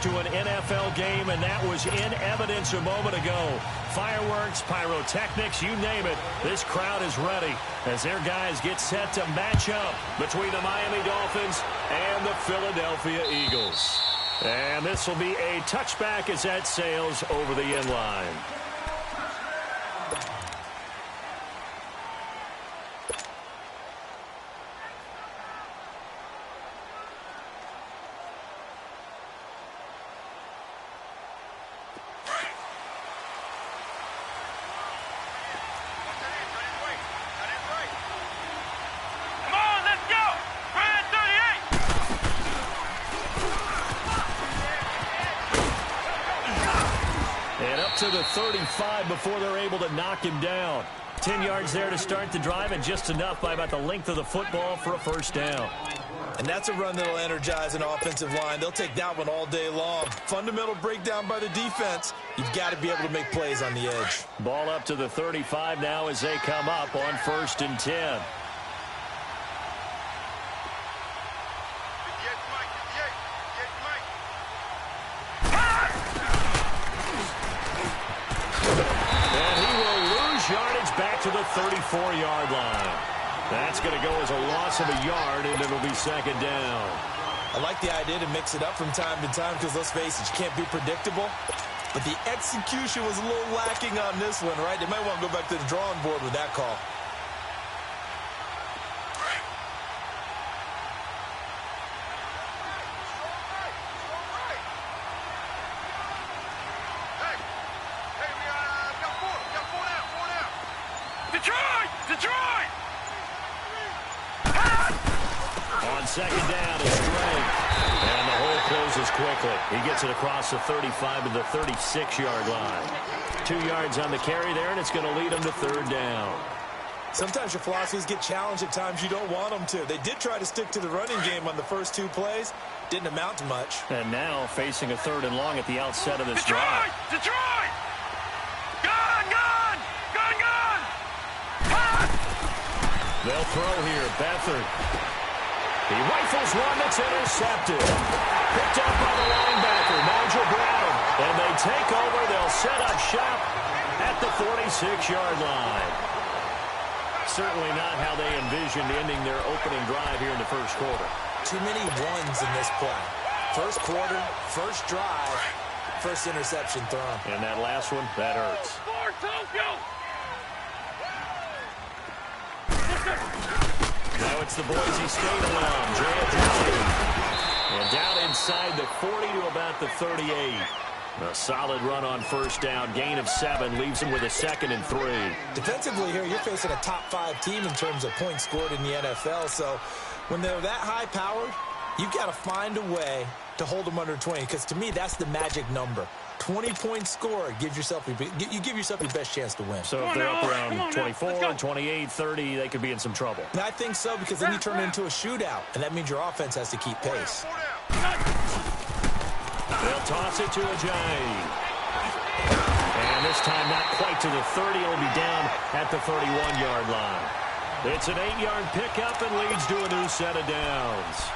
to an NFL game, and that was in evidence a moment ago. Fireworks, pyrotechnics, you name it. This crowd is ready as their guys get set to match up between the Miami Dolphins and the Philadelphia Eagles. And this will be a touchback as that sails over the end line. To the 35 before they're able to knock him down. 10 yards there to start the drive, and just enough by about the length of the football for a first down. And that's a run that'll energize an offensive line. They'll take that one all day long. Fundamental breakdown by the defense. You've got to be able to make plays on the edge. Ball up to the 35 now as they come up on 1st and 10. Back to the 34-yard line. That's going to go as a loss of a yard, and it'll be 2nd down. I like the idea to mix it up from time to time because, let's face it, you can't be predictable. But the execution was a little lacking on this one, right? They might want to go back to the drawing board with that call. Detroit! On 2nd down, it's Gray. And the hole closes quickly. He gets it across the 35 to the 36-yard line. 2 yards on the carry there, and it's going to lead him to 3rd down. Sometimes your philosophies get challenged at times you don't want them to. They did try to stick to the running game on the first 2 plays. Didn't amount to much. And now facing a 3rd and long at the outset of this drive. Detroit! Gone! They'll throw here. Beathard. He rifles one that's intercepted. Picked up by the linebacker, Nigel Brown. And they take over. They'll set up shop at the 46-yard line. Certainly not how they envisioned ending their opening drive here in the first quarter. Too many ones in this play. First quarter, first drive, first interception thrown. And that last one, that hurts. Now it's the Boise State alum, Jay Ajayi. And down inside the 40 to about the 38. A solid run on 1st down. Gain of 7 leaves him with a 2nd and 3. Defensively here, you're facing a top 5 team in terms of points scored in the NFL. So when they're that high-powered, you've got to find a way to hold them under 20. Because to me, that's the magic number. 20 points scored, you give yourself your best chance to win. So if they're up around 24, 28, 30, they could be in some trouble. And I think so, because then you turn it into a shootout, and that means your offense has to keep pace. They'll toss it to Ajayi. And this time not quite to the 30. It'll be down at the 31-yard line. It's an 8-yard pickup and leads to a new set of downs.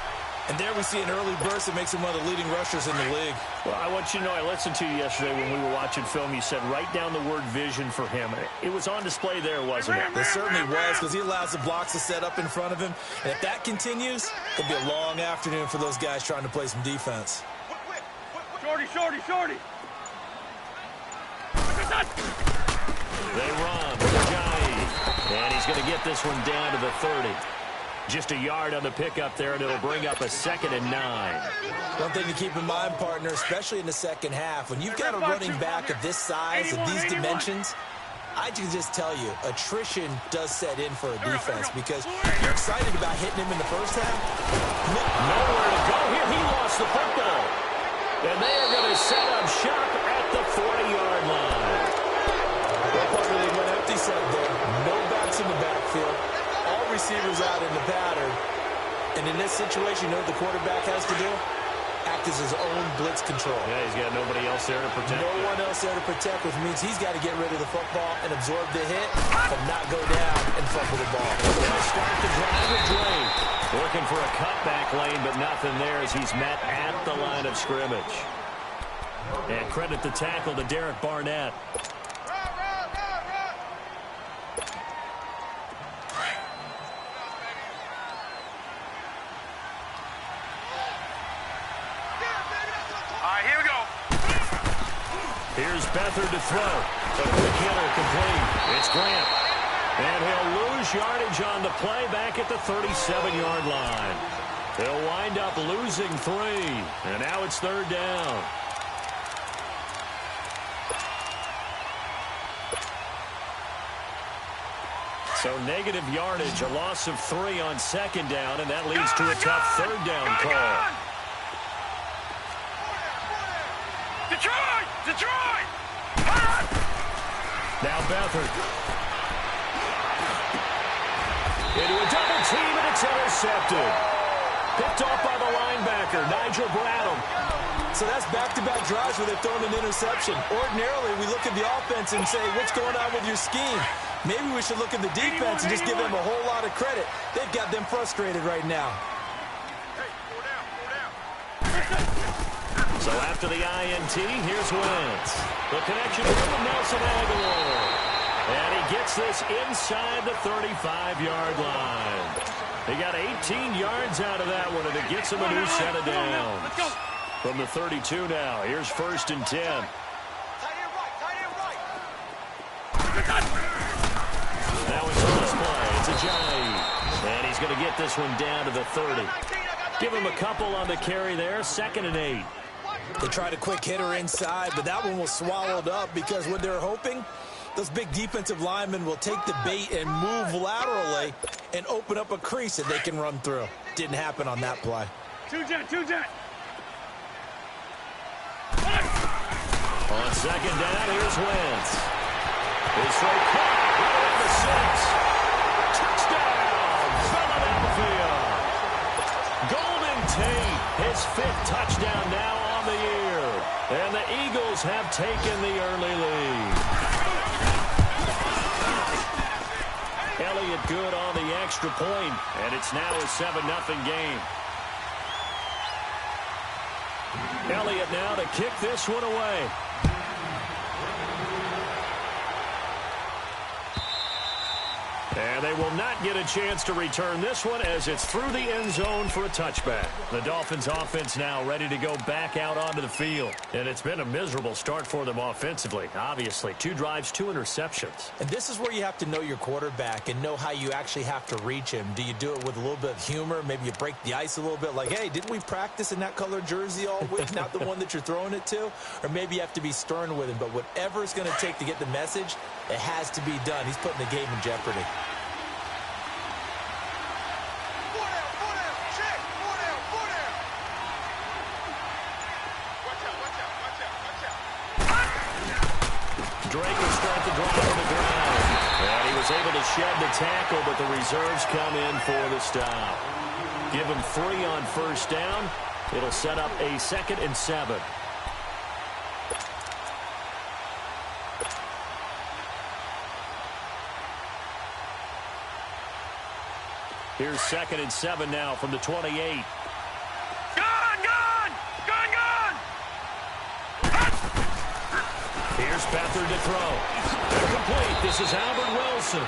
And there we see an early burst that makes him one of the leading rushers in the league. Well, I want you to know, I listened to you yesterday when we were watching film. You said write down the word vision for him. It was on display there, wasn't it? It certainly was, because he allows the blocks to set up in front of him. And if that continues, it'll be a long afternoon for those guys trying to play some defense. Shorty. They run with Ajayi. And he's going to get this one down to the 30. Just a yard on the pickup there, and it'll bring up a 2nd and 9. One thing to keep in mind, partner, especially in the second half, when you've got a running back of this size, of these dimensions, I can just tell you, attrition does set in for a defense because you're excited about hitting him in the first half. Nowhere to go here. He lost the football. And they are going to set up shop at the 40-yard line. Well, partner, they went empty set there. No backs in the backfield. All receivers out in the pattern. And in this situation, you know what the quarterback has to do? Act as his own blitz control. Yeah, he's got nobody else there to protect. No one else there to protect, which means he's got to get rid of the football and absorb the hit, but not go down and fumble the ball. Going to start the drive with Drake. Looking for a cutback lane, but nothing there as he's met at the line of scrimmage. And credit the tackle to Derek Barnett. Here we go. Here's Beathard to throw. A quick hitter complete. It's Grant. And he'll lose yardage on the play back at the 37-yard line. He'll wind up losing 3. And now it's 3rd down. So negative yardage, a loss of 3 on 2nd down, and that leads to a tough 3rd down call. Detroit! Detroit! Now Beathard. Into a double team, and it's intercepted. Picked off by the linebacker, Nigel Bradham. So that's back-to-back drives where they've thrown an interception. Ordinarily, we look at the offense and say, what's going on with your scheme? Maybe we should look at the defense and just give them a whole lot of credit. They've got them frustrated right now. So after the INT, here's Wentz. The connection to Nelson Aguilar. And he gets this inside the 35-yard line. He got 18 yards out of that one, and it gets him a new set of downs. Let's go. From the 32 now, here's 1st and 10. Now it's on this play. It's a Giants. And he's going to get this one down to the 30. Give him a couple on the carry there. 2nd and 8. They tried a quick hitter inside, but that one was swallowed up because what they're hoping, those big defensive linemen will take the bait and move laterally and open up a crease that they can run through. Didn't happen on that play. Two-jet. On 2nd down, here's Wentz. His throw caught right around the 6. Touchdown, Philadelphia. Golden Tate, his 5th touchdown now on the year. And the Eagles have taken the early lead. Elliott good on the extra point, and it's now a 7-0 game. Elliott now to kick this one away. And they will not get a chance to return this one as it's through the end zone for a touchback. The Dolphins offense now ready to go back out onto the field. And it's been a miserable start for them offensively. Obviously, 2 drives, 2 interceptions. And this is where you have to know your quarterback and know how you actually have to reach him. Do you do it with a little bit of humor? Maybe you break the ice a little bit like, hey, didn't we practice in that color jersey all week? Not the one that you're throwing it to? Or maybe you have to be stern with him. But whatever it's going to take to get the message, it has to be done. He's putting the game in jeopardy. Drake will start the drive on the ground. And he was able to shed the tackle, but the reserves come in for the stop. Give him 3 on 1st down. It'll set up a 2nd and 7. Here's 2nd and 7 now from the 28. Here's Beathard to throw. Complete. This is Albert Wilson.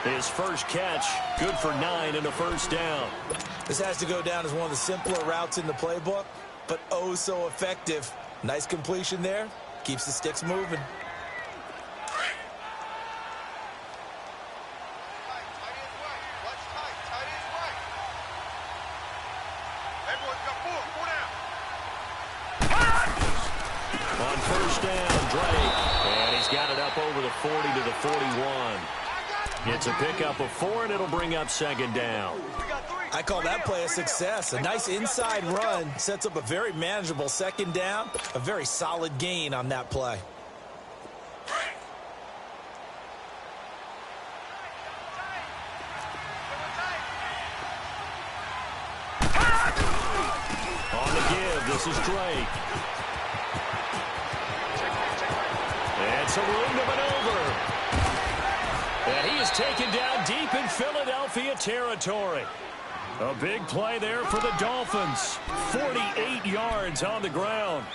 His first catch, good for 9 and a 1st down. This has to go down as one of the simpler routes in the playbook, but oh so effective. Nice completion there. Keeps the sticks moving. On 1st down, Drake. And he's got it up over the 40 to the 41. It's a pickup of 4, and it'll bring up 2nd down. I call that play a success. A nice inside run sets up a very manageable 2nd down. A very solid gain on that play. On the give, this is Drake. And some room to maneuver. And he is taken down deep in Philadelphia territory. A big play there for the Dolphins. 48 yards on the ground.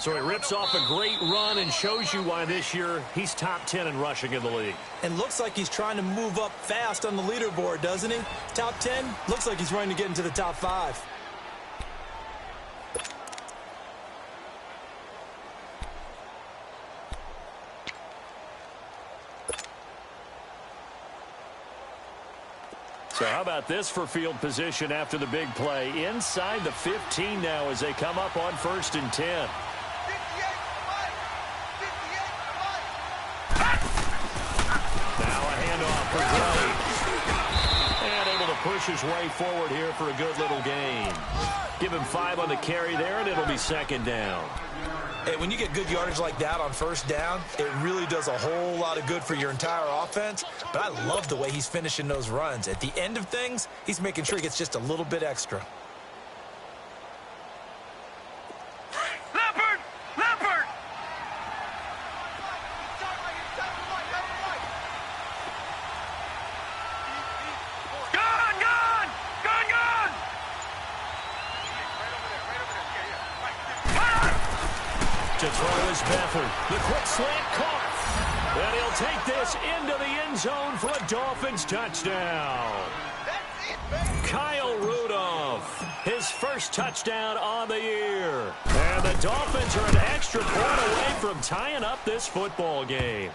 So he rips off a great run and shows you why this year he's top 10 in rushing in the league. And looks like he's trying to move up fast on the leaderboard, doesn't he? Top 10, looks like he's running to get into the top 5. So how about this for field position after the big play? Inside the 15 now as they come up on 1st and 10. And able to push his way forward here for a good little gain. Give him 5 on the carry there, and it'll be 2nd down. Hey, when you get good yardage like that on 1st down, it really does a whole lot of good for your entire offense. But I love the way he's finishing those runs. At the end of things, he's making sure he gets just a little bit extra. To throw is Beathard. The quick slant caught. And he'll take this into the end zone for a Dolphins touchdown. Kyle Rudolph, his first touchdown on the year. And the Dolphins are an extra point away from tying up this football game.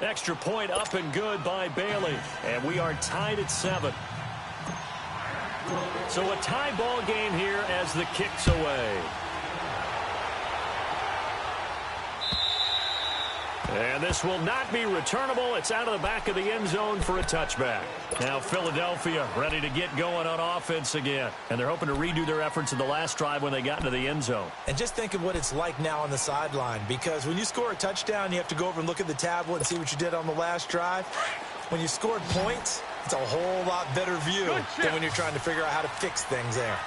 Extra point up and good by Bailey. And we are tied at 7. So a tie ball game here as the kick's away. And this will not be returnable. It's out of the back of the end zone for a touchback. Now Philadelphia ready to get going on offense again. And they're hoping to redo their efforts in the last drive when they got into the end zone. And just think of what it's like now on the sideline. Because when you score a touchdown, you have to go over and look at the tablet and see what you did on the last drive. When you scored points, it's a whole lot better view than when you're trying to figure out how to fix things there.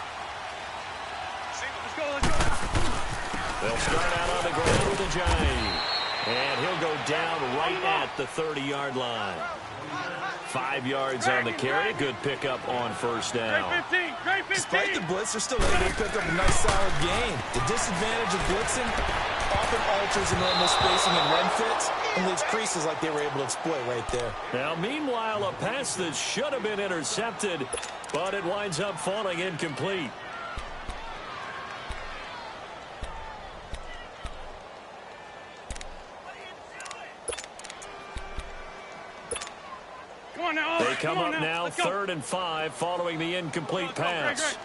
They'll start out on the ground with a giant. And he'll go down right at the 30-yard line. 5 yards on the carry. Good pickup on 1st down. Despite the blitz, they're still able to pick up a nice, solid gain. The disadvantage of blitzing often alters the normal spacing and run fits and leaves creases like they were able to exploit right there. Now, meanwhile, a pass that should have been intercepted, but it winds up falling incomplete. They come up now 3rd and 5 following the incomplete pass.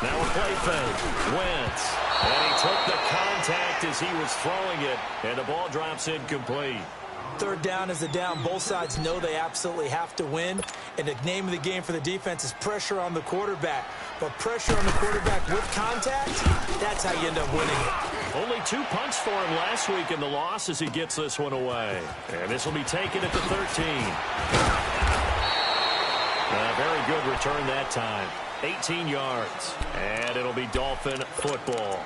Now a play fake. Wentz. And he took the contact as he was throwing it. And the ball drops incomplete. 3rd down is the down. Both sides know they absolutely have to win. And the name of the game for the defense is pressure on the quarterback. But pressure on the quarterback with contact, that's how you end up winning it. Only 2 punts for him last week in the loss as he gets this one away. And this will be taken at the 13. A very good return that time. 18 yards. And it'll be Dolphin football.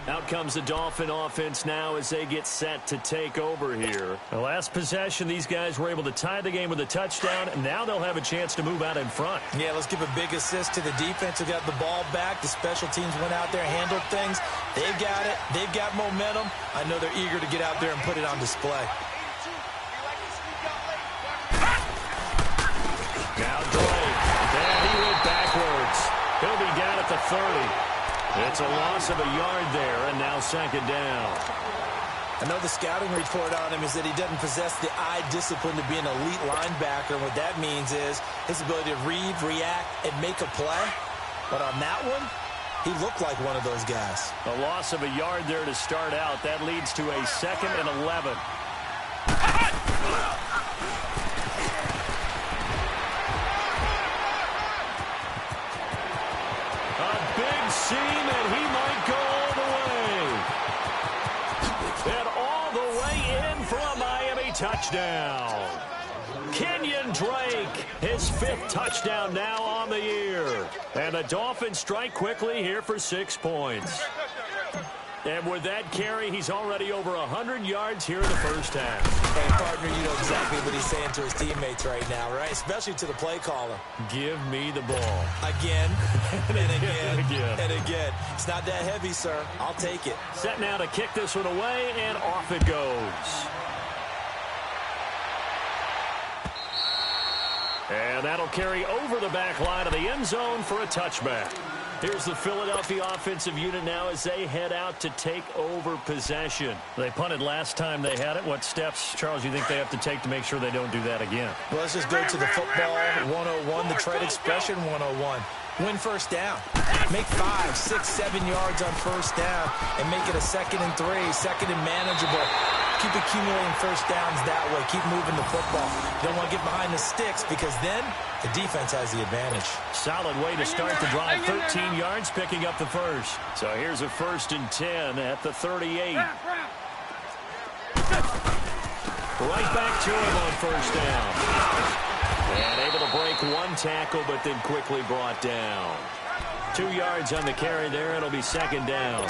Out comes the Dolphin offense now as they get set to take over here. The last possession, these guys were able to tie the game with a touchdown, and now they'll have a chance to move out in front. Yeah, let's give a big assist to the defense who got the ball back. The special teams went out there, handled things. They've got it. They've got momentum. I know they're eager to get out there and put it on display. Now Drake. And he went backwards. He'll be down at the 30. It's a loss of a yard there, and now 2nd down. I know the scouting report on him is that he doesn't possess the eye discipline to be an elite linebacker. What that means is his ability to read, react, and make a play. But on that one, he looked like one of those guys. A loss of a yard there to start out. That leads to a 2nd and 11. Seam, and he might go all the way. And all the way in for a Miami touchdown. Kenyon Drake, his 5th touchdown now on the year. And the Dolphins strike quickly here for 6 points. And with that carry, he's already over 100 yards here in the first half. Hey, partner, you know exactly what he's saying to his teammates right now, right? Especially to the play caller. Give me the ball. Again, and again, and again. and again. It's not that heavy, sir. I'll take it. Set now to kick this one away, and off it goes. And that'll carry over the back line of the end zone for a touchback. Here's the Philadelphia offensive unit now as they head out to take over possession. They punted last time they had it. What steps, Charles, you think they have to take to make sure they don't do that again? Well, let's just go to the football 101, the trade expression 101. Win first down. Make 5, 6, 7 yards on first down and make it a 2nd and 3, 2nd and manageable. Keep accumulating first downs that way. Keep moving the football. You don't want to get behind the sticks because then the defense has the advantage. Solid way to start the drive. 13 yards, picking up the first. So here's a 1st and 10 at the 38. Right back to him on first down. And able to break one tackle, but then quickly brought down. 2 yards on the carry there. It'll be 2nd down.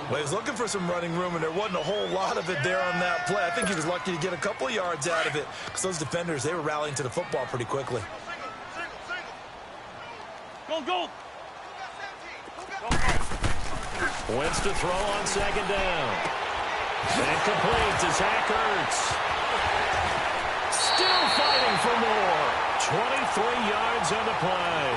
Well, he was looking for some running room, and there wasn't a whole lot of it there on that play. I think he was lucky to get a couple of yards out of it because those defenders, they were rallying to the football pretty quickly. Go. Wentz to throw on 2nd down. And complete to Zach Ertz. Still fighting for more. 23 yards on the play.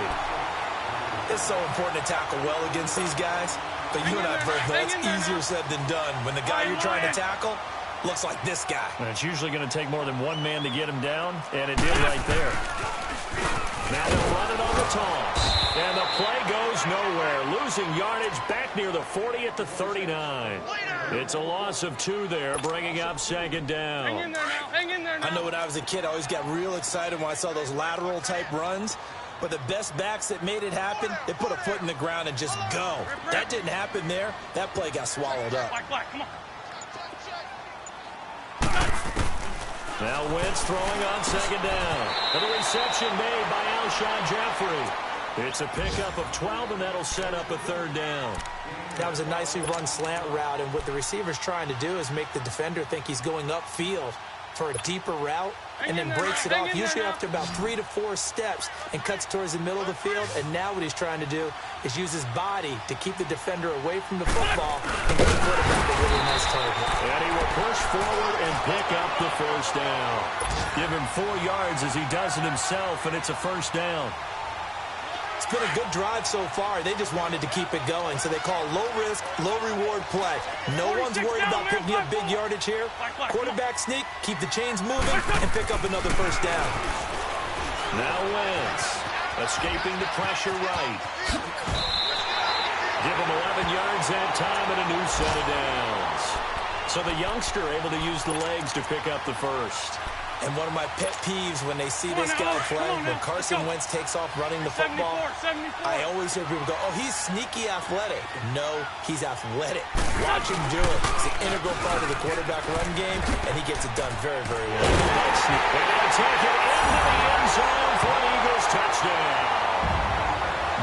It's so important to tackle well against these guys. But you and I both know it's easier said than done when the guy you're trying to tackle looks like this guy. And it's usually going to take more than one man to get him down, and it did right there. Now they'll run it on the toss. And the play goes nowhere. Losing yardage back near the 40 at the 39. It's a loss of 2 there, bringing up 2nd down. Hang in there now. Hang in there now. I know when I was a kid, I always got real excited when I saw those lateral-type runs. But the best backs that made it happen, they put a foot in the ground and just go. That didn't happen there. That play got swallowed up. Black, come on. Now Wentz throwing on 2nd down. And the reception made by Alshon Jeffrey. It's a pickup of 12, and that'll set up a 3rd down. That was a nicely run slant route, and what the receiver's trying to do is make the defender think he's going upfield for a deeper route, and then breaks it off, usually after about 3 to 4 steps, and cuts towards the middle of the field. And now what he's trying to do is use his body to keep the defender away from the football and give the quarterback a really nice target. And he will push forward and pick up the 1st down. Give him 4 yards as he does it himself, and it's a 1st down. It's been a good drive so far. They just wanted to keep it going, so they call low-risk, low-reward play. No one's worried about picking up big yardage here. Quarterback sneak, keep the chains moving, and pick up another 1st down. Now Wentz, escaping the pressure right. Give him 11 yards that time and a new set of downs. So the youngster able to use the legs to pick up the 1st. And one of my pet peeves when they see this guy play, when Carson Wentz takes off running the football, 74. I always hear people go, oh, he's sneaky athletic. No, he's athletic. Watch him do it. It's an integral part of the quarterback run game, and he gets it done very, very well. They're going to take it into the end zone for an Eagles touchdown.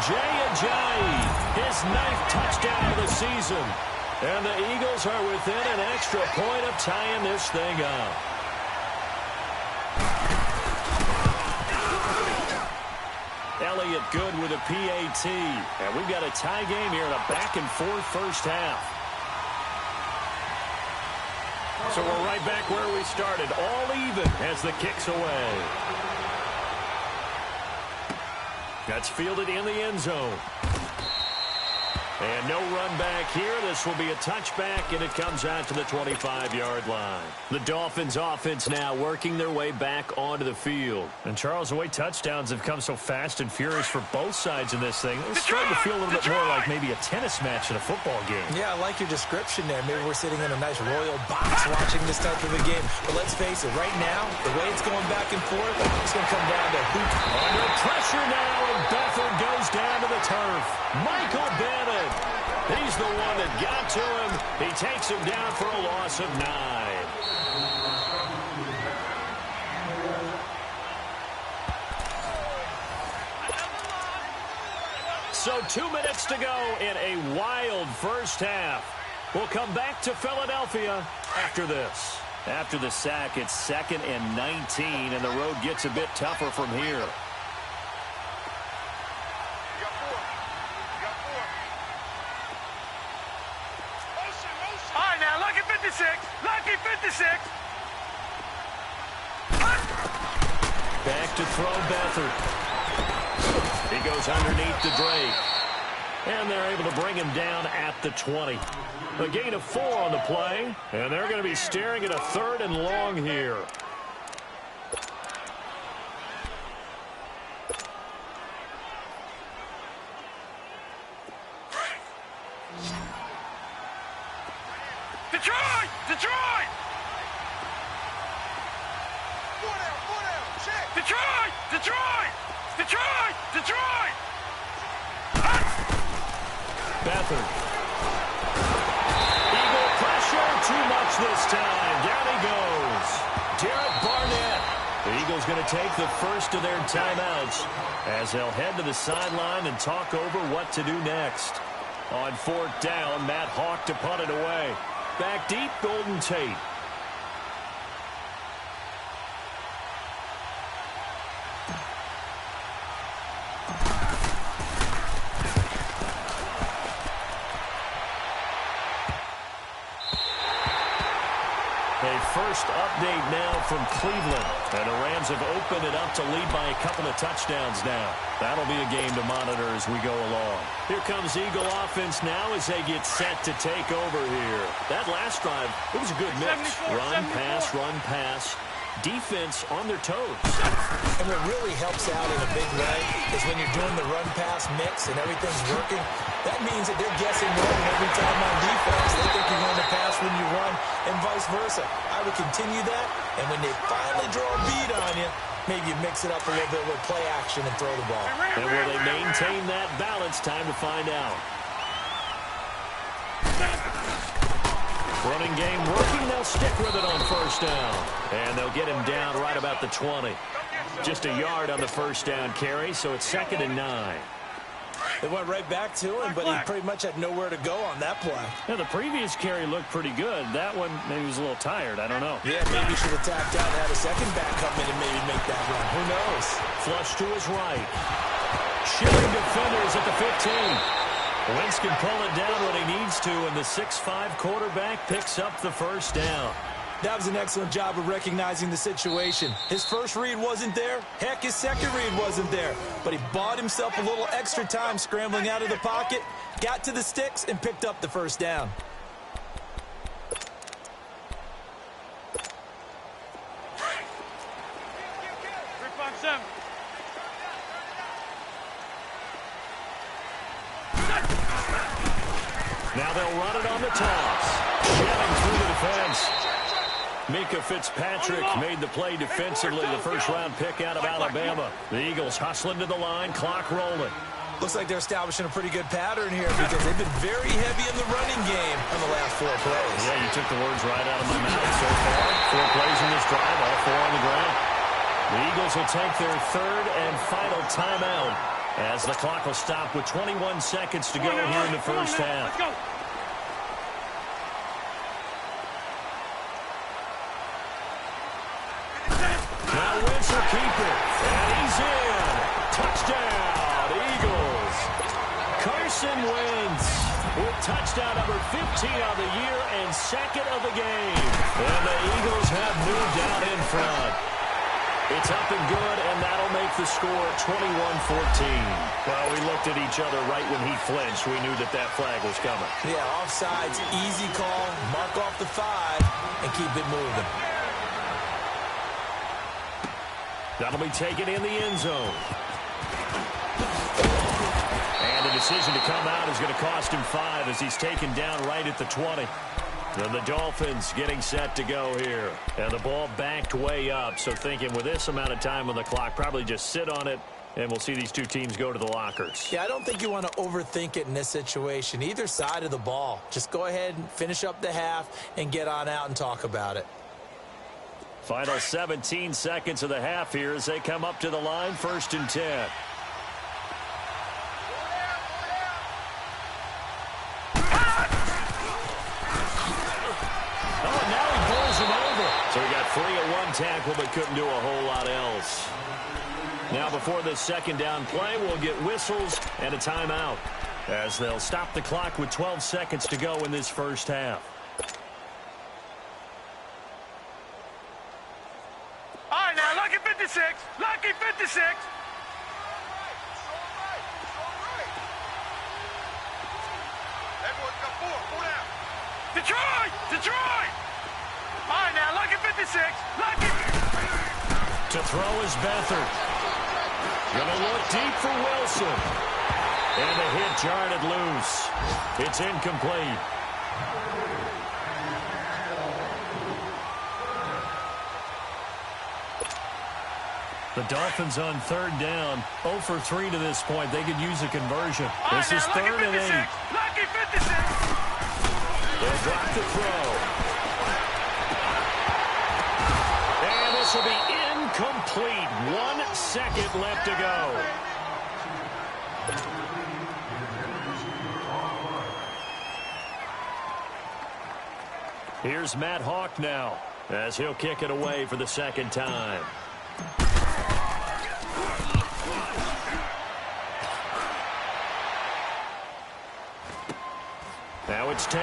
Jay Ajayi, his 9th touchdown of the season. And the Eagles are within an extra point of tying this thing up. Elliott good with a PAT. And we've got a tie game here in a back-and-forth first half. So we're right back where we started. All even as the kick's away. That's fielded in the end zone. And no run back here. This will be a touchback, and it comes out to the 25-yard line. The Dolphins offense now working their way back onto the field. And Charles, the way touchdowns have come so fast and furious for both sides in this thing, it's starting to feel a little bit more like maybe a tennis match in a football game. Yeah, I like your description there. Maybe we're sitting in a nice royal box watching this type of a game. But let's face it, right now, the way it's going back and forth, it's going to come down to who. Under pressure now, and Bethel goes down to the turf. Michael Bennett. He's the one that got to him. He takes him down for a loss of 9. So 2 minutes to go in a wild first half. We'll come back to Philadelphia after this. After the sack, it's 2nd and 19, and the road gets a bit tougher from here. All right, now, lucky 56. Lucky 56. Back to throw Beathard. He goes underneath to Drake. And they're able to bring him down at the 20. A gain of 4 on the play, and they're going to be staring at a 3rd and long here. Detroit! Detroit! Detroit! Detroit! Detroit! Detroit! Beathard. Eagle pressure, too much this time. Down he goes. Derek Barnett. The Eagles going to take the first of their timeouts as they'll head to the sideline and talk over what to do next. On 4th down, Matt Hawk to punt it away. Back deep, Golden Tate. A first update now from Cleveland. And the Rams have opened it up to lead by a couple of touchdowns now. That'll be a game to monitor as we go along. Here comes Eagle offense now as they get set to take over here. That last drive, it was a good mix. 74, Run, 74. pass, run, pass. Defense on their toes. And what really helps out in a big way is when you're doing the run-pass mix and everything's working, that means that they're guessing wrong every time on defense. They think you're going to pass when you run and vice versa. I would continue that, and when they finally draw a beat on you, maybe you mix it up a little bit with play action and throw the ball. And will they maintain that balance? Time to find out. Running game working. They'll stick with it on 1st down. And they'll get him down right about the 20. Just a yard on the 1st down carry, so it's 2nd and 9. They went right back to him, but he pretty much had nowhere to go on that play. Yeah, the previous carry looked pretty good. That one, maybe he was a little tired. I don't know. Yeah, maybe he should have tapped out and had a second back come in and maybe make that run. Who knows? Flush to his right. Shilling defenders at the 15. Wentz can pull it down when he needs to, and the 6'5" quarterback picks up the 1st down. That was an excellent job of recognizing the situation. His first read wasn't there. Heck, his second read wasn't there. But he bought himself a little extra time scrambling out of the pocket, got to the sticks, and picked up the 1st down. Now they'll run it on the toss. Shelling through the defense. Mika Fitzpatrick made the play defensively, the 1st-round pick out of Alabama. The Eagles hustling to the line, clock rolling. Looks like they're establishing a pretty good pattern here because they've been very heavy in the running game on the last 4 plays. Yeah, you took the words right out of my mouth so far. 4 plays in this drive, all 4 on the ground. The Eagles will take their 3rd and final timeout as the clock will stop with 21 seconds to go here in the 1st half. Let's go. Now Wentz will keep it. And he's in. Touchdown, Eagles. Carson Wentz with touchdown number 15 on the year and 2nd of the game. And the Eagles have moved out in front. It's up and good, and that'll make the score 21-14. Well, we looked at each other right when he flinched. We knew that that flag was coming. Yeah, offsides, easy call, mark off the 5, and keep it moving. That'll be taken in the end zone. And the decision to come out is going to cost him 5 as he's taken down right at the 20. And the Dolphins getting set to go here. And the ball backed way up. So thinking with this amount of time on the clock, probably just sit on it, and we'll see these 2 teams go to the lockers. Yeah, I don't think you want to overthink it in this situation. Either side of the ball. Just go ahead and finish up the half and get on out and talk about it. Final 17 seconds of the half here as they come up to the line, 1st and 10. Good tackle, but couldn't do a whole lot else. Now before this second down play, we'll get whistles and a timeout, as they'll stop the clock with 12 seconds to go in this first half. All right, now, lucky 56. Lucky 56. Detroit! Detroit! All right, now, lucky 56. Lucky. To throw is Beathard. Gonna look deep for Wilson. And the hit jarred it loose. It's incomplete. The Dolphins on third down. 0 for 3 to this point. They could use a conversion. This is third and 8. Lucky 56. They'll drop the throw. And this will be incomplete. 1 second left to go. Here's Matt Hawk now, as he'll kick it away for the second time. Now it's Tate.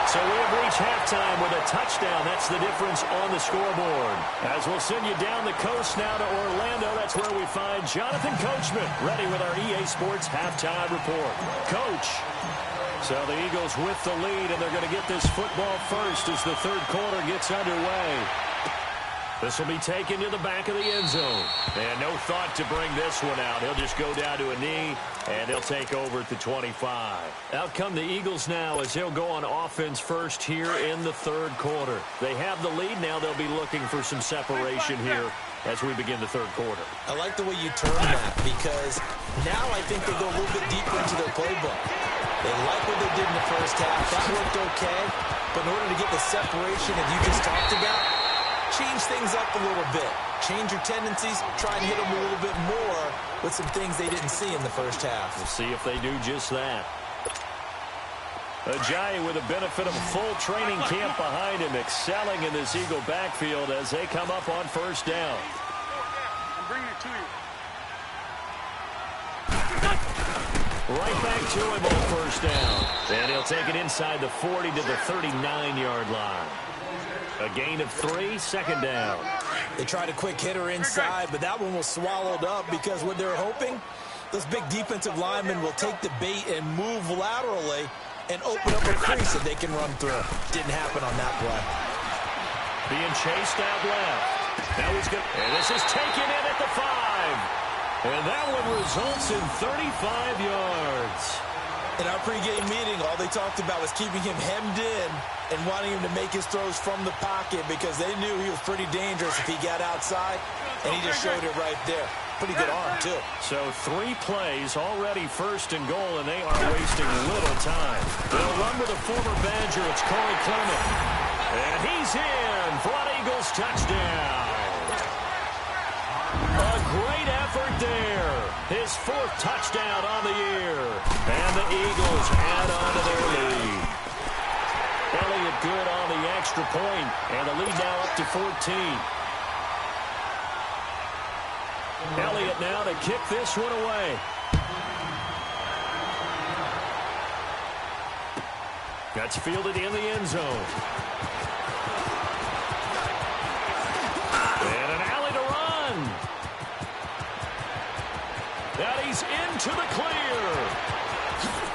So we have reached halftime with a touchdown. That's the difference on the scoreboard. As we'll send you down the coast now to Orlando, that's where we find Jonathan Coachman, ready with our EA Sports halftime report. Coach. So the Eagles with the lead, and they're going to get this football first as the third quarter gets underway. This will be taken to the back of the end zone. And no thought to bring this one out. He'll just go down to a knee, and he'll take over at the 25. Out come the Eagles now as they'll go on offense first here in the third quarter. They have the lead now. They'll be looking for some separation here as we begin the third quarter. I like the way you term that, because now I think they go a little bit deeper into their playbook. They like what they did in the first half. That worked okay. But in order to get the separation that you just talked about, change things up a little bit. Change your tendencies. Try and hit them a little bit more with some things they didn't see in the first half. We'll see if they do just that. Ajayi with the benefit of a full training camp behind him, excelling in this Eagle backfield as they come up on first down. I'm bringing it to you. Right back to him on first down. And he'll take it inside the 40 to the 39-yard line. A gain of 3, second down. They tried a quick hitter inside, but that one was swallowed up because what they're hoping, those big defensive linemen will take the bait and move laterally and open up a crease that they can run through. Didn't happen on that play. Being chased out left. Now he's good. And this is taken in at the 5. And that one results in 35 yards. In our pregame meeting, all they talked about was keeping him hemmed in and wanting him to make his throws from the pocket because they knew he was pretty dangerous if he got outside, and he just showed it right there. Pretty good arm, too. So 3 plays, already first and goal, and they are wasting little time. They'll run with a former Badger. It's Corey Clement. And he's in for an Eagles touchdown. A great effort there. His 4th touchdown on the year. And the Eagles add on to their lead. Elliott good on the extra point, and the lead now up to 14. Elliott now to kick this one away. That's fielded in the end zone. And an alley to run. And he's into the clear.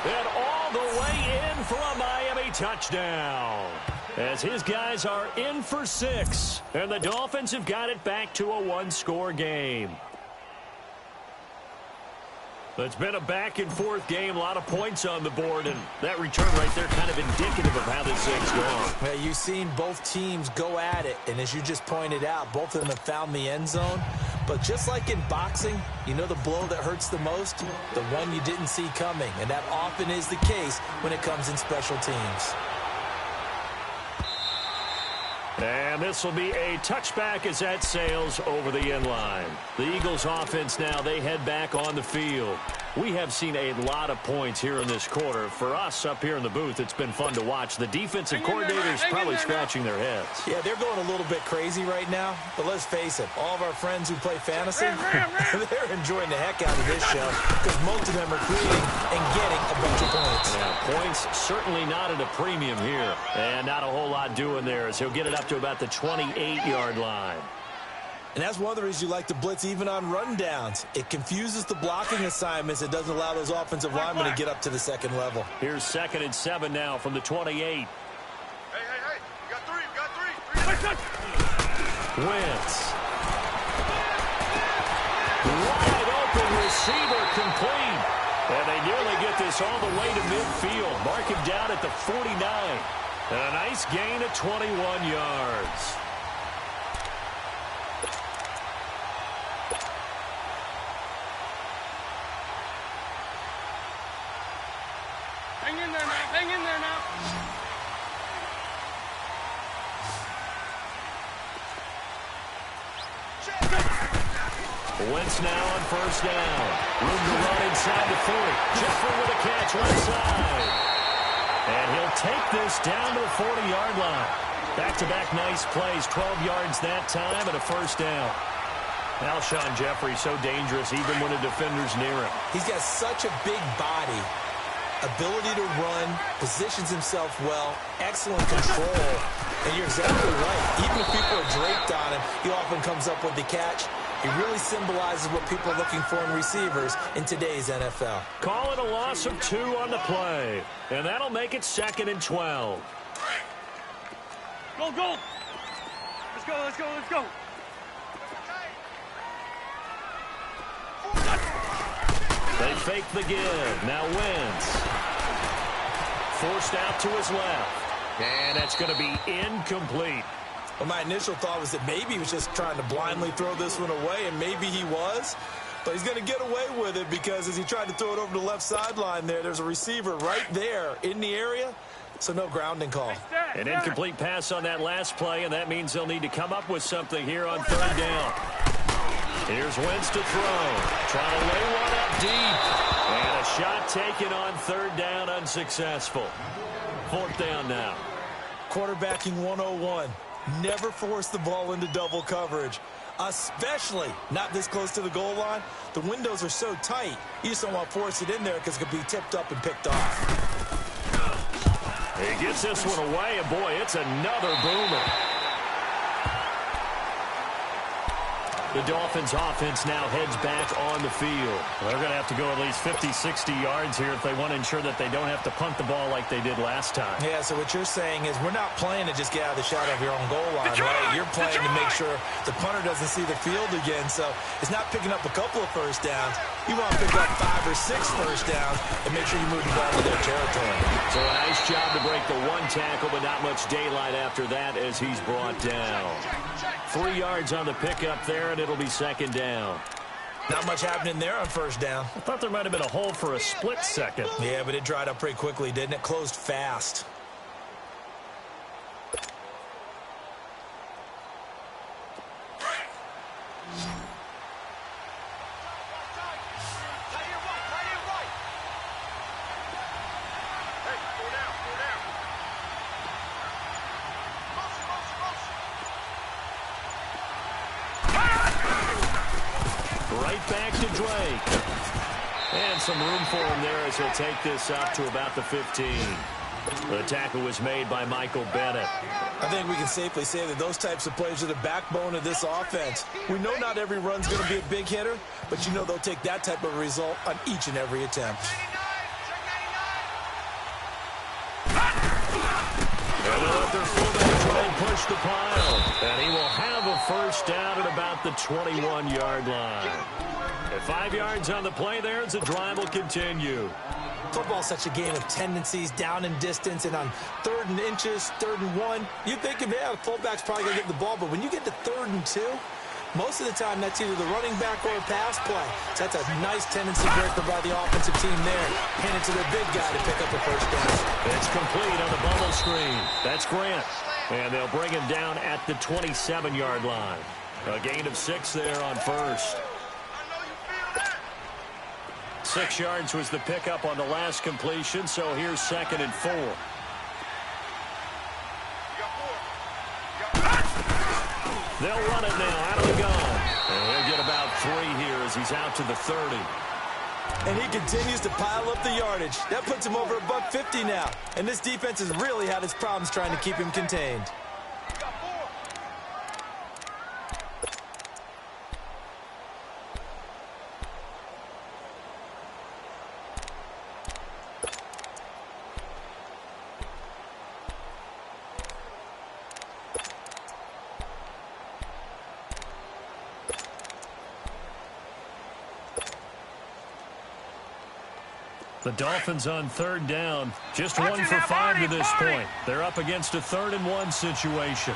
And all the way in for a Miami touchdown. As his guys are in for 6. And the Dolphins have got it back to a 1-score game. It's been a back-and-forth game, a lot of points on the board, and that return right there kind of indicative of how this thing's gone. Well, you've seen both teams go at it, and as you just pointed out, both of them have found the end zone. But just like in boxing, you know the blow that hurts the most? The one you didn't see coming, and that often is the case when it comes in special teams. And this will be a touchback as that sails over the end line. The Eagles offense now, they head back on the field. We have seen a lot of points here in this quarter. For us up here in the booth, it's been fun to watch. The defensive coordinators probably scratching their heads. Yeah, they're going a little bit crazy right now. But let's face it, all of our friends who play fantasy, they're enjoying the heck out of this show because most of them are creating and getting a bunch of points. Yeah, points certainly not at a premium here. And not a whole lot doing there as he'll get it up to about the 28-yard line. And that's one of the reasons you like to blitz even on rundowns. It confuses the blocking assignments. It doesn't allow those offensive linemen to get up to the second level. Here's 2nd and 7 now from the 28. Hey. You got three. Wentz. Wide open receiver complete. And they nearly get this all the way to midfield. Mark him down at the 49. And a nice gain of 21 yards. Hang in there now. Wentz now on 1st down. Room to run inside the 40. Jeffrey with a catch right side. And he'll take this down to the 40-yard line. Back-to-back nice plays. 12 yards that time and a 1st down. Alshon Jeffrey so dangerous even when a defender's near him. He's got such a big body. Ability to run, positions himself well, excellent control. And you're exactly right. Even if people are draped on him, he often comes up with the catch. He really symbolizes what people are looking for in receivers in today's NFL. Call it a loss of 2 on the play. And that'll make it 2nd and 12. Go. Let's go. They fake the give. Now Wentz. Forced out to his left. And that's going to be incomplete. Well, my initial thought was that maybe he was just trying to blindly throw this one away, and maybe he was. But he's going to get away with it because as he tried to throw it over the left sideline there's a receiver right there in the area. So no grounding call. An incomplete pass on that last play, and that means they'll need to come up with something here on 3rd down. Here's Wentz to throw. Trying to lay one up deep. And a shot taken on 3rd down, unsuccessful. 4th down now. Quarterbacking 101. Never force the ball into double coverage, especially not this close to the goal line. The windows are so tight, you just don't want to force it in there because it could be tipped up and picked off. He gets this one away, and boy, it's another boomer. The Dolphins offense now heads back on the field. They're going to have to go at least 50, 60 yards here if they want to ensure that they don't have to punt the ball like they did last time. Yeah, so what you're saying is we're not playing to just get out of the shadow of your own goal line, right? You're playing to make sure the punter doesn't see the field again. So it's not picking up a couple of 1st downs. You want to pick up 5 or 6 1st downs and make sure you move the ball to their territory. So a nice job to break the 1 tackle, but not much daylight after that as he's brought down. 3 yards on the pickup there, and it'll be 2nd down. Not much happening there on 1st down. I thought there might have been a hole for a split second. Yeah, but it dried up pretty quickly, didn't it? Closed fast. Right back to Drake. And some room for him there as he'll take this up to about the 15. The tackle was made by Michael Bennett. I think we can safely say that those types of plays are the backbone of this offense. We know not every run's going to be a big hitter, but you know they'll take that type of result on each and every attempt. And they'll let their fullback try and push the pile. And he will have a 1st down at about the 21-yard line. At 5 yards on the play there as the drive will continue. Football's such a game of tendencies, down in distance, and on 3rd and inches, 3rd and 1, you think, yeah, the fullback's probably going to get the ball, but when you get to 3rd and 2, Most of the time, that's either the running back or a pass play. So that's a nice tendency breaker by the offensive team there. Hand it to their big guy to pick up the first down. It's complete on the bubble screen. That's Grant. And they'll bring him down at the 27-yard line. A gain of 6 there on first. 6 yards was the pickup on the last completion, so here's 2nd and 4. They'll run it now out of the gun. And he'll get about 3 here as he's out to the 30. And he continues to pile up the yardage. That puts him over $150 now. And this defense has really had its problems trying to keep him contained. The Dolphins on 3rd down. Just 1 for 5 to this point. They're up against a 3rd and 1 situation.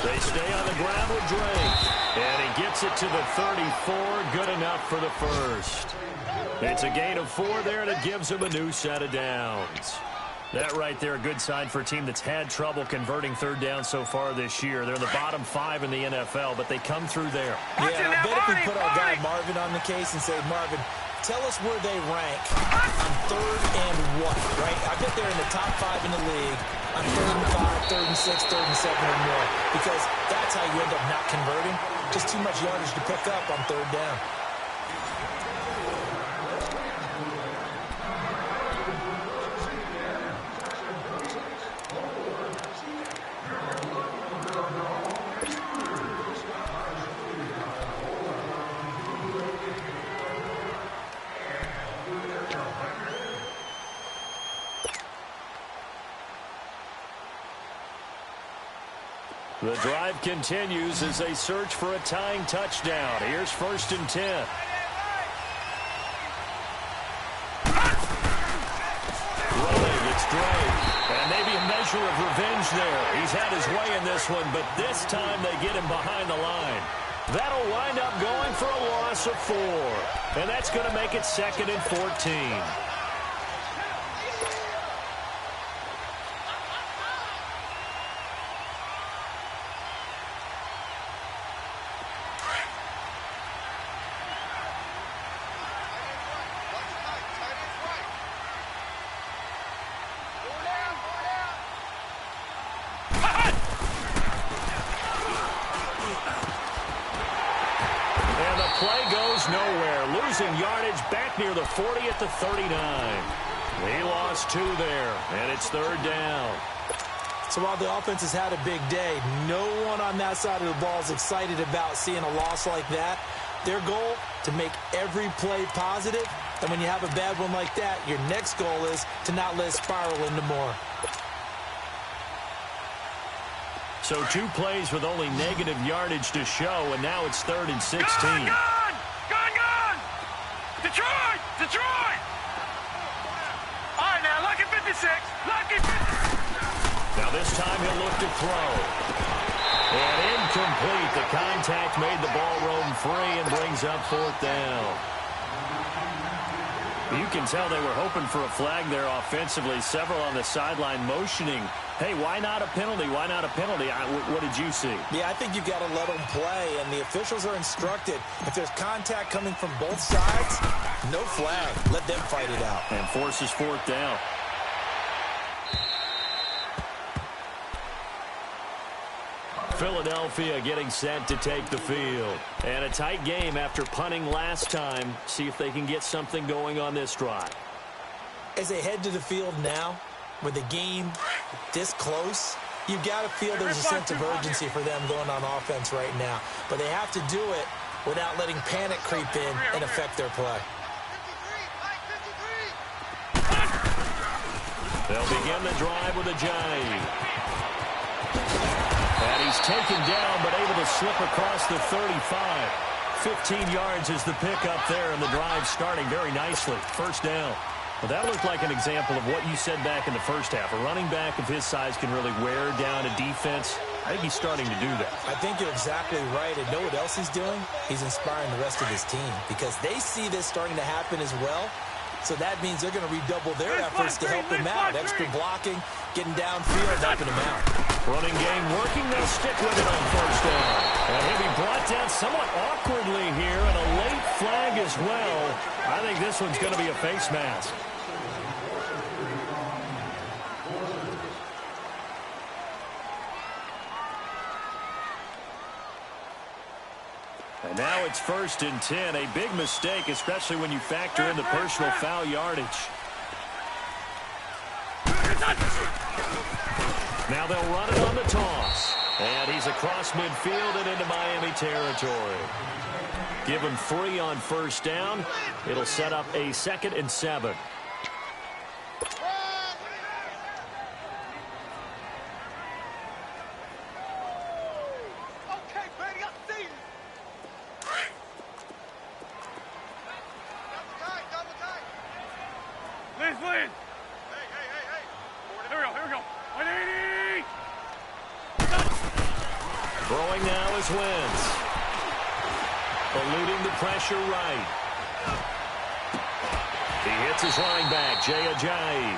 They stay on the ground with Drake. And he gets it to the 34. Good enough for the first. It's a gain of 4 there, and it gives him a new set of downs. That right there, a good sign for a team that's had trouble converting 3rd down so far this year. They're in the bottom 5 in the NFL, but they come through there. Yeah, I bet if we put our guy Marvin on the case and say, Marvin, tell us where they rank on 3rd and what, right? I bet they're in the top 5 in the league on 3rd and 5, 3rd and 6, 3rd and 7 or more, because that's how you end up not converting. Just too much yardage to pick up on 3rd down. The drive continues as they search for a tying touchdown. Here's 1st and 10. Running, it's Drake. And maybe a measure of revenge there. He's had his way in this one, but this time they get him behind the line. That'll wind up going for a loss of 4. And that's going to make it 2nd and 14. Nowhere, losing yardage back near the 40 at the 39. He lost 2 there, and it's 3rd down. So while the offense has had a big day, no one on that side of the ball is excited about seeing a loss like that. Their goal, to make every play positive, and when you have a bad one like that, your next goal is to not let it spiral into more. So 2 plays with only negative yardage to show, and now it's 3rd and 16. Gun! Detroit! Detroit! All right, now, lucky 56. Lucky 56. Now this time he'll look to throw. And incomplete. The contact made the ball roam free and brings up 4th down. You can tell they were hoping for a flag there offensively. Several on the sideline motioning, hey, why not a penalty? Why not a penalty? What did you see? Yeah, I think you've got to let them play, and the officials are instructed. If there's contact coming from both sides, no flag. Let them fight it out. And forces 4th down. Philadelphia getting set to take the field. And a tight game after punting last time. See if they can get something going on this drive. As they head to the field now, with the game this close, you've got to feel there's a sense of urgency for them going on offense right now. But they have to do it without letting panic creep in and affect their play. They'll begin the drive with a jive. And he's taken down, but able to slip across the 35. 15 yards is the pickup there, and the drive starting very nicely. 1st down. Well, that looked like an example of what you said back in the first half. A running back of his size can really wear down a defense. I think he's starting to do that. I think you're exactly right. And know what else he's doing? He's inspiring the rest of his team because they see this starting to happen as well. So that means they're going to redouble their efforts to help him out. Extra blocking, getting downfield, helping him out. Running game working. They'll stick with it on first down. And he'll be brought down somewhat awkwardly here, and a late flag as well. I think this one's going to be a face mask. And now it's 1st and 10. A big mistake, especially when you factor in the personal foul yardage. Now they'll run it on the toss. And he's across midfield and into Miami territory. Give him 3 on first down. It'll set up a 2nd and 7. Throwing now is Wentz. Eluding the pressure right. He hits his running back, Jay Ajayi.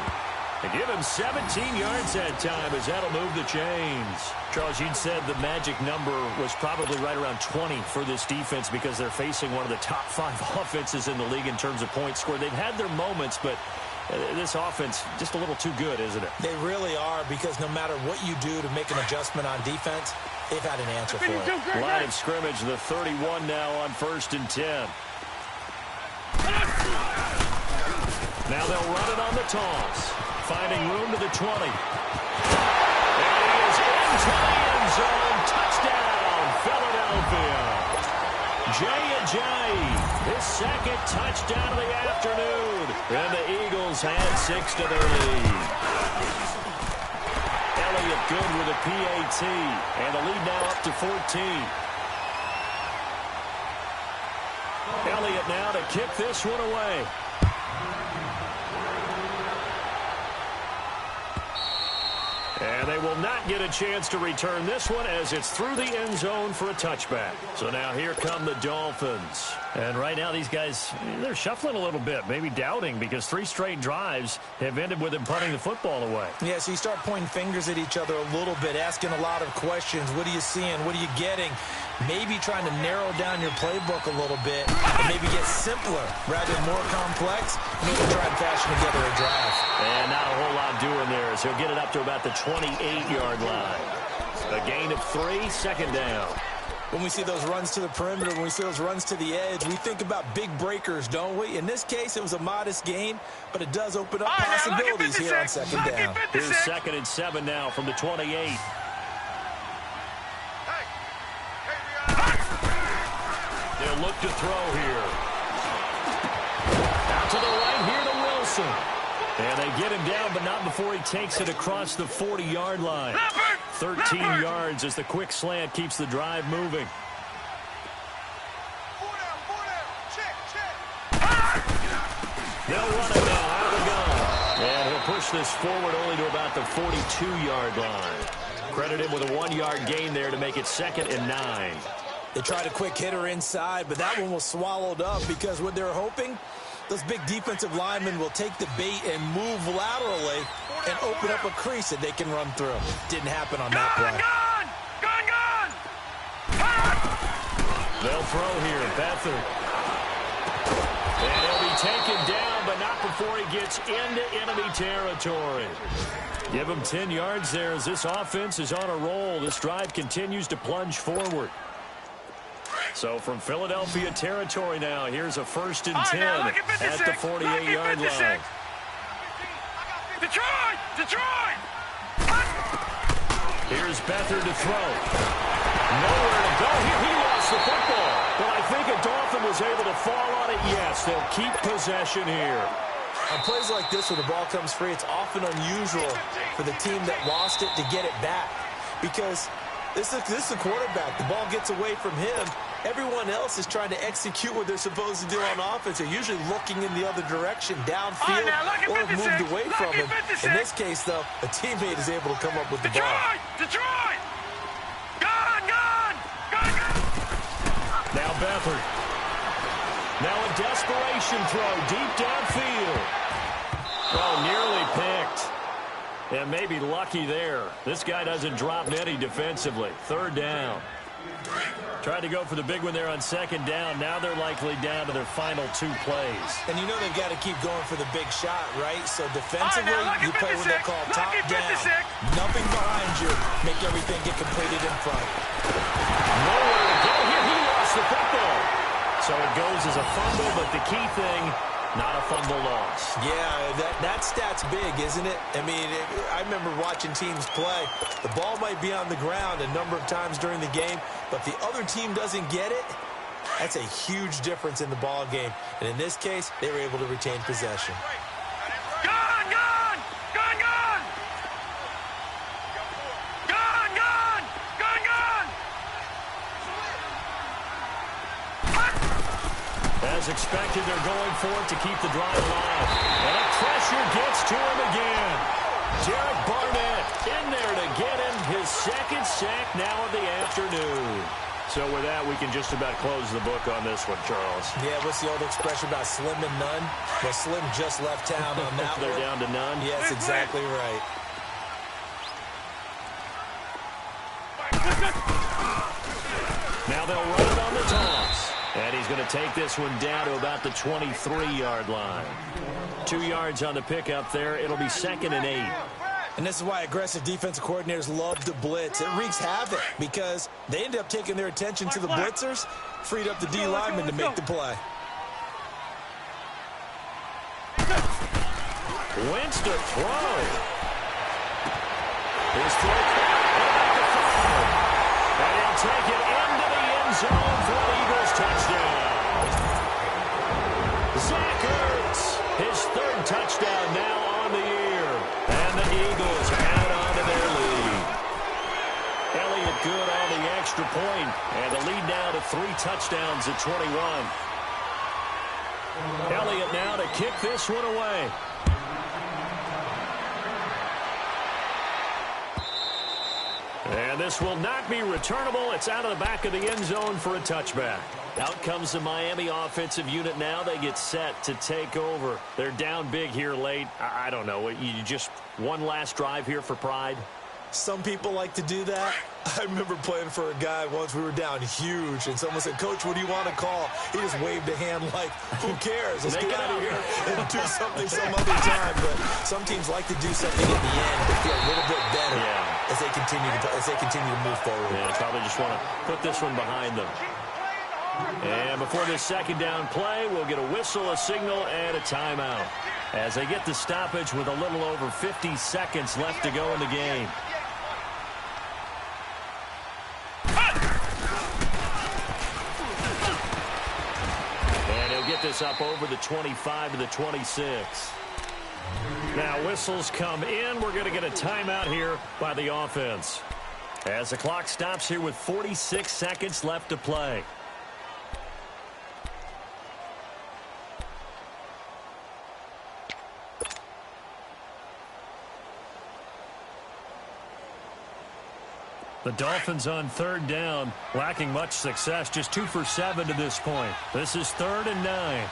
And give him 17 yards that time as that'll move the chains. Charles, you'd said the magic number was probably right around 20 for this defense because they're facing one of the top 5 offenses in the league in terms of points scored. They've had their moments, but this offense just a little too good, isn't it? They really are, because no matter what you do to make an adjustment on defense, they've had an answer for it. Line of scrimmage, the 31 now on 1st and 10. Now they'll run it on the toss. Finding room to the 20. And he is into the end zone. Touchdown, Philadelphia. Jay Ajayi, his 2nd touchdown of the afternoon. And the Eagles add 6 to their lead. Elliott good with a PAT. And the lead now up to 14. Elliott now to kick this one away. And they will not get a chance to return this one as it's through the end zone for a touchback. So now here come the Dolphins. And right now these guys, they're shuffling a little bit, maybe doubting, because 3 straight drives have ended with them punting the football away. Yeah, so you start pointing fingers at each other a little bit, asking a lot of questions. What are you seeing? What are you getting? Maybe trying to narrow down your playbook a little bit and maybe get simpler rather than more complex. Maybe try and fashion together a drive. And not a whole lot doing there as he'll get it up to about the 28-yard line. A gain of 3, 2nd down. When we see those runs to the perimeter, when we see those runs to the edge, we think about big breakers, don't we? In this case, it was a modest gain, but it does open up possibilities here on 2nd down. Here's 2nd and 7 now from the 28. They'll look to throw here. Out to the right here to Wilson. And they get him down, but not before he takes it across the 40-yard line. 13 yards as the quick slant keeps the drive moving. They'll run it now out of the gun. And he'll push this forward only to about the 42-yard line. Credit him with a 1-yard gain there to make it 2nd and 9. They tried a quick hitter inside, but that one was swallowed up because what they're hoping, those big defensive linemen will take the bait and move laterally and open up a crease that they can run through. Didn't happen on that play. They'll throw here, Beathard. And he'll be taken down, but not before he gets into enemy territory. Give him 10 yards there as this offense is on a roll. This drive continues to plunge forward. So from Philadelphia territory now, here's a 1st and 10 at the 48-yard line. Detroit! Here's Beathard to throw. Nowhere to go. He lost the football. But I think a Dolphin was able to fall on it. Yes, they'll keep possession here. On plays like this where the ball comes free, it's often unusual for the team that lost it to get it back. Because this is a quarterback. The ball gets away from him, everyone else is trying to execute what they're supposed to do on offense. They're usually looking in the other direction, downfield, or have moved away from him. In this case, though, a teammate is able to come up with the ball. Detroit! Gone! Now Beathard. Now a desperation throw deep downfield. Oh, nearly picked. And maybe lucky there. This guy doesn't drop many defensively. Third down. Tried to go for the big one there on second down. Now they're likely down to their final 2 plays. And you know they've got to keep going for the big shot, right? So defensively, you play what they call top down. Nothing behind you. Make everything get completed in front. Nowhere to go here. He lost the football. So it goes as a fumble, but the key thing, not a fumble loss. Yeah, that stat's big, isn't it? I mean, I remember watching teams play. The ball might be on the ground a number of times during the game, but the other team doesn't get it. That's a huge difference in the ball game. And in this case, they were able to retain possession. Gone! Gone! Gone! Gone! Gone! Gone! Gone! Gone! As expected, they're going for it to keep the drive alive. And a pressure gets to him again. Derek Barnett in there to get him his second sack now of the afternoon. So with that, we can just about close the book on this one, Charles. Yeah, what's the old expression about slim and none? Well, Slim just left town on that They're one. down to none? Yes, exactly right. Now they'll run it on the toss. And he's going to take this one down to about the 23-yard line. 2 yards on the pickup there. It'll be 2nd and 8. And this is why aggressive defensive coordinators love to blitz. It wreaks havoc because they end up taking their attention to the blitzers, freed up the D lineman to make the play. Wentz to throw. His throw back to 5. And he'll take it into the end zone for an Eagles touchdown. Zach Ertz, his 3rd touchdown now on the year. And the Eagles add on to their lead. Elliott good on the extra point. And the lead now to 3 touchdowns at 21. Elliott now to kick this one away. And this will not be returnable. It's out of the back of the end zone for a touchback. Out comes the Miami offensive unit now. They get set to take over. They're down big here late. I don't know. You just one last drive here for pride? Some people like to do that. I remember playing for a guy once. We were down huge, and someone said, "Coach, what do you want to call?" He just waved a hand like, "Who cares? Let's get out of here and do something some other time." But some teams like to do something at the end to feel a little bit better as they continue to move forward. Yeah, probably just want to put this one behind them. And before this 2nd down play, we'll get a whistle, a signal, and a timeout as they get the stoppage with a little over 50 seconds left to go in the game. Get this up over the 25 to the 26. Now whistles come in. We're going to get a timeout here by the offense as the clock stops here with 46 seconds left to play. The Dolphins on 3rd down, lacking much success, just 2 for 7 to this point. This is 3rd and 9.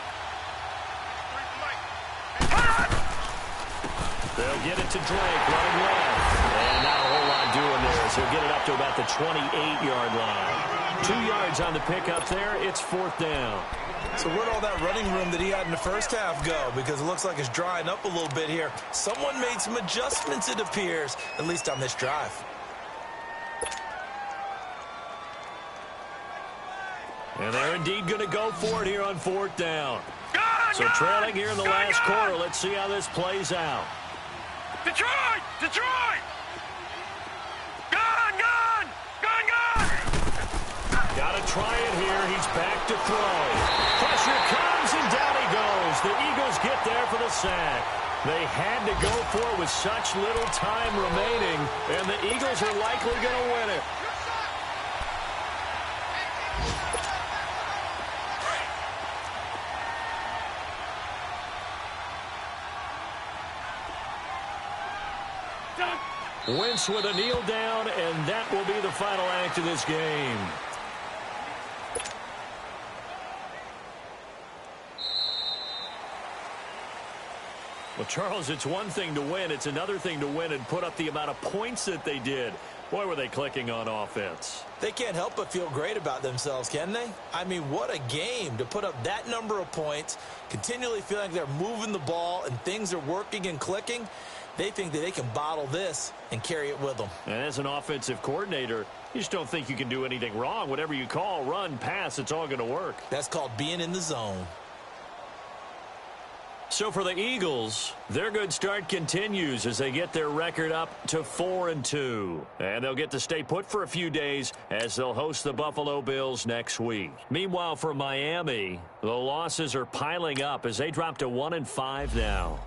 They'll get it to Drake, running left. And not a whole lot doing there, so he'll get it up to about the 28-yard line. 2 yards on the pickup there. It's 4th down. So where'd all that running room that he had in the first half go? Because it looks like it's drying up a little bit here. Someone made some adjustments, it appears, at least on this drive. And they're indeed going to go for it here on 4th down. So trailing here in the last quarter. Let's see how this plays out. Detroit! Detroit! Gone! Gone! Gone! Gone! Got to try it here. He's back to throw. Pressure comes, and down he goes. The Eagles get there for the sack. They had to go for it with such little time remaining, and the Eagles are likely going to win it. Wentz with a kneel down, and that will be the final act of this game. Well, Charles, it's one thing to win. It's another thing to win and put up the amount of points that they did. Boy, were they clicking on offense. They can't help but feel great about themselves, can they? I mean, what a game to put up that number of points, continually feeling like they're moving the ball and things are working and clicking. They think that they can bottle this and carry it with them. And as an offensive coordinator, you just don't think you can do anything wrong. Whatever you call, run, pass, it's all going to work. That's called being in the zone. So for the Eagles, their good start continues as they get their record up to 4-2. And they'll get to stay put for a few days as they'll host the Buffalo Bills next week. Meanwhile, for Miami, the losses are piling up as they drop to 1-5 now.